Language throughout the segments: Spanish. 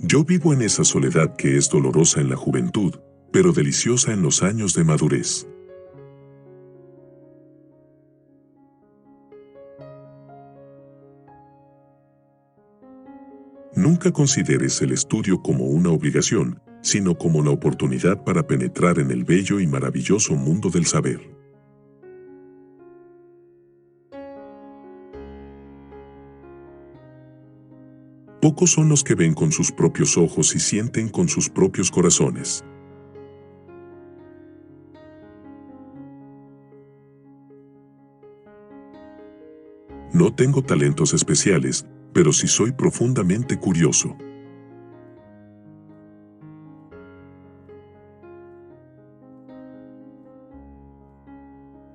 Yo vivo en esa soledad que es dolorosa en la juventud, pero deliciosa en los años de madurez. Nunca consideres el estudio como una obligación, sino como la oportunidad para penetrar en el bello y maravilloso mundo del saber. Pocos son los que ven con sus propios ojos y sienten con sus propios corazones. No tengo talentos especiales, pero sí soy profundamente curioso.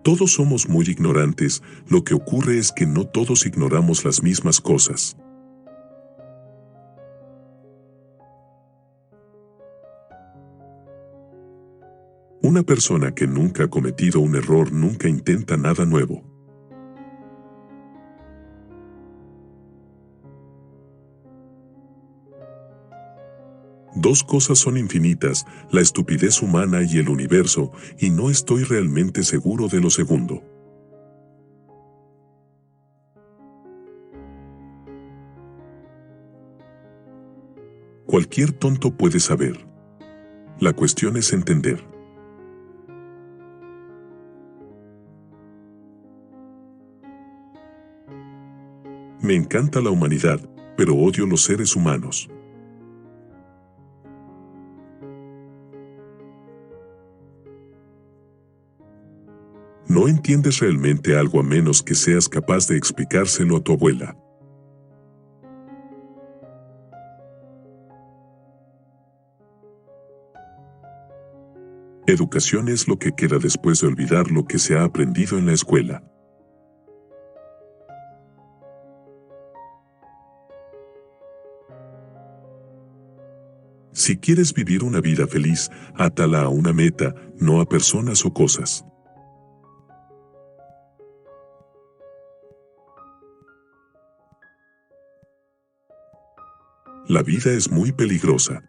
Todos somos muy ignorantes, lo que ocurre es que no todos ignoramos las mismas cosas. Una persona que nunca ha cometido un error nunca intenta nada nuevo. Dos cosas son infinitas, la estupidez humana y el universo, y no estoy realmente seguro de lo segundo. Cualquier tonto puede saber. La cuestión es entender. Me encanta la humanidad, pero odio los seres humanos. No entiendes realmente algo a menos que seas capaz de explicárselo a tu abuela. Educación es lo que queda después de olvidar lo que se ha aprendido en la escuela. Si quieres vivir una vida feliz, átala a una meta, no a personas o cosas. La vida es muy peligrosa.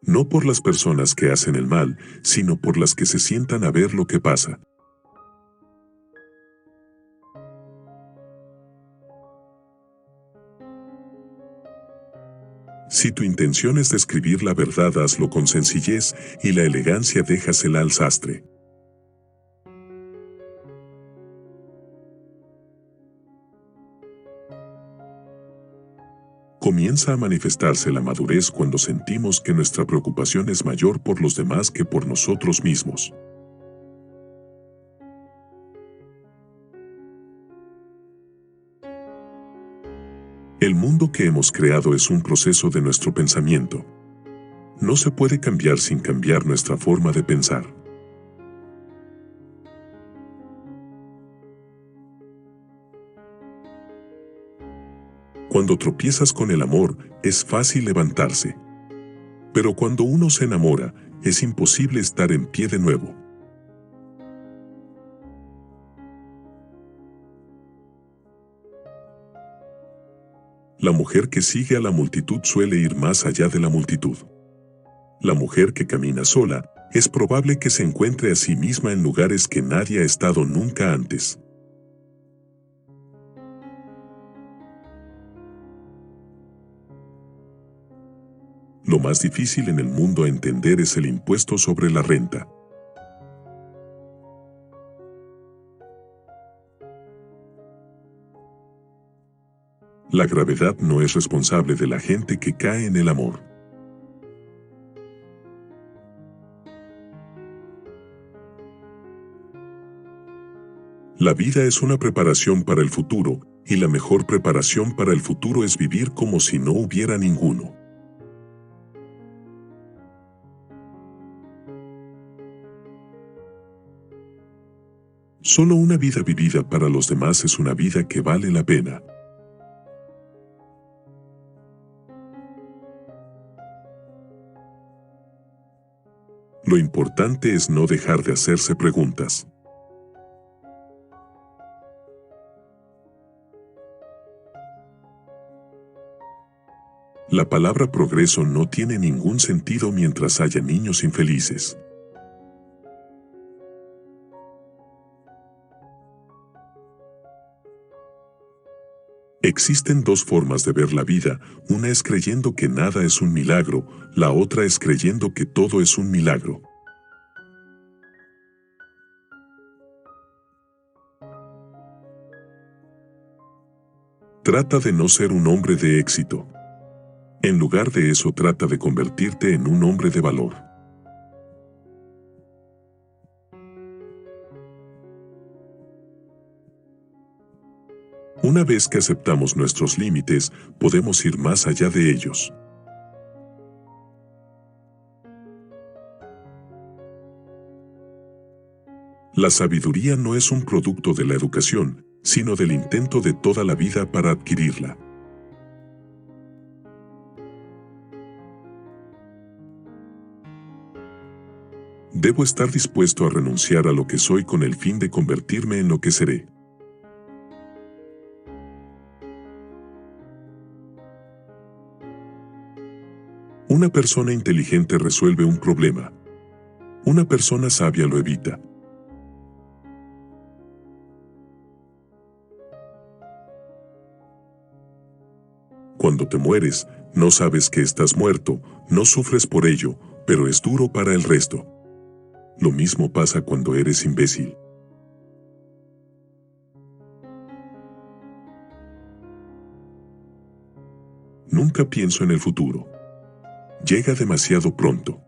No por las personas que hacen el mal, sino por las que se sientan a ver lo que pasa. Si tu intención es describir la verdad, hazlo con sencillez y la elegancia déjasela al sastre. Comienza a manifestarse la madurez cuando sentimos que nuestra preocupación es mayor por los demás que por nosotros mismos. El mundo que hemos creado es un proceso de nuestro pensamiento. No se puede cambiar sin cambiar nuestra forma de pensar. Cuando tropiezas con el amor, es fácil levantarse. Pero cuando uno se enamora, es imposible estar en pie de nuevo. La mujer que sigue a la multitud suele ir más allá de la multitud. La mujer que camina sola, es probable que se encuentre a sí misma en lugares que nadie ha estado nunca antes. Lo más difícil en el mundo a entender es el impuesto sobre la renta. La gravedad no es responsable de la gente que cae en el amor. La vida es una preparación para el futuro, y la mejor preparación para el futuro es vivir como si no hubiera ninguno. Solo una vida vivida para los demás es una vida que vale la pena. Lo importante es no dejar de hacerse preguntas. La palabra progreso no tiene ningún sentido mientras haya niños infelices. Existen dos formas de ver la vida, una es creyendo que nada es un milagro, la otra es creyendo que todo es un milagro. Trata de no ser un hombre de éxito. En lugar de eso, trata de convertirte en un hombre de valor. Una vez que aceptamos nuestros límites, podemos ir más allá de ellos. La sabiduría no es un producto de la educación, sino del intento de toda la vida para adquirirla. Debo estar dispuesto a renunciar a lo que soy con el fin de convertirme en lo que seré. Una persona inteligente resuelve un problema. Una persona sabia lo evita. Cuando te mueres, no sabes que estás muerto, no sufres por ello, pero es duro para el resto. Lo mismo pasa cuando eres imbécil. Nunca pienso en el futuro. Llega demasiado pronto.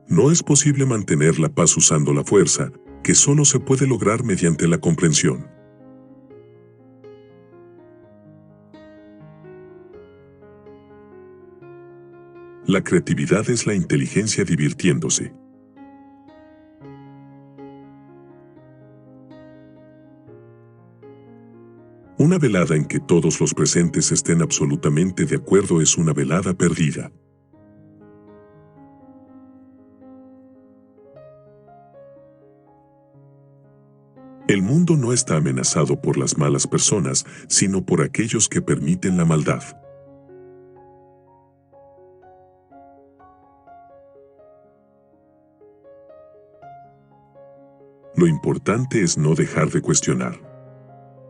No es posible mantener la paz usando la fuerza, que solo se puede lograr mediante la comprensión. La creatividad es la inteligencia divirtiéndose. Una velada en que todos los presentes estén absolutamente de acuerdo es una velada perdida. El mundo no está amenazado por las malas personas, sino por aquellos que permiten la maldad. Lo importante es no dejar de cuestionar.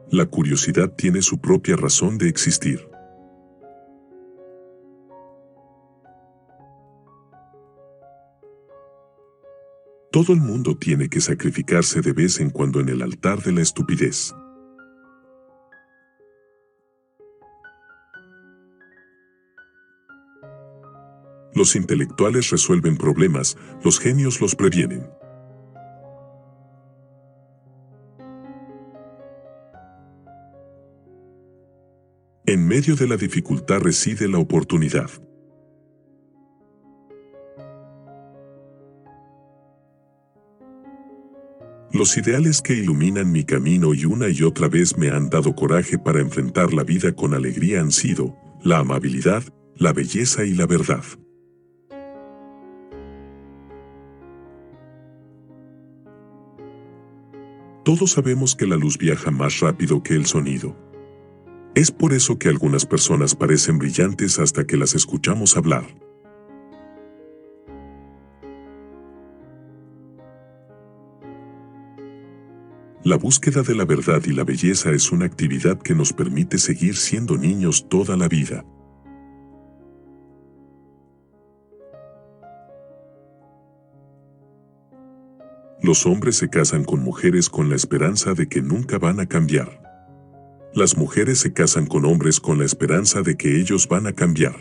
La curiosidad tiene su propia razón de existir. Todo el mundo tiene que sacrificarse de vez en cuando en el altar de la estupidez. Los intelectuales resuelven problemas, los genios los previenen. En medio de la dificultad reside la oportunidad. Los ideales que iluminan mi camino y otra vez me han dado coraje para enfrentar la vida con alegría han sido la amabilidad, la belleza y la verdad. Todos sabemos que la luz viaja más rápido que el sonido. Es por eso que algunas personas parecen brillantes hasta que las escuchamos hablar. La búsqueda de la verdad y la belleza es una actividad que nos permite seguir siendo niños toda la vida. Los hombres se casan con mujeres con la esperanza de que nunca van a cambiar. Las mujeres se casan con hombres con la esperanza de que ellos van a cambiar.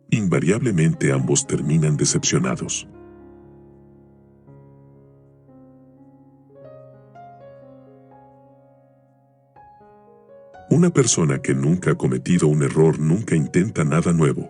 Invariablemente ambos terminan decepcionados. Una persona que nunca ha cometido un error nunca intenta nada nuevo.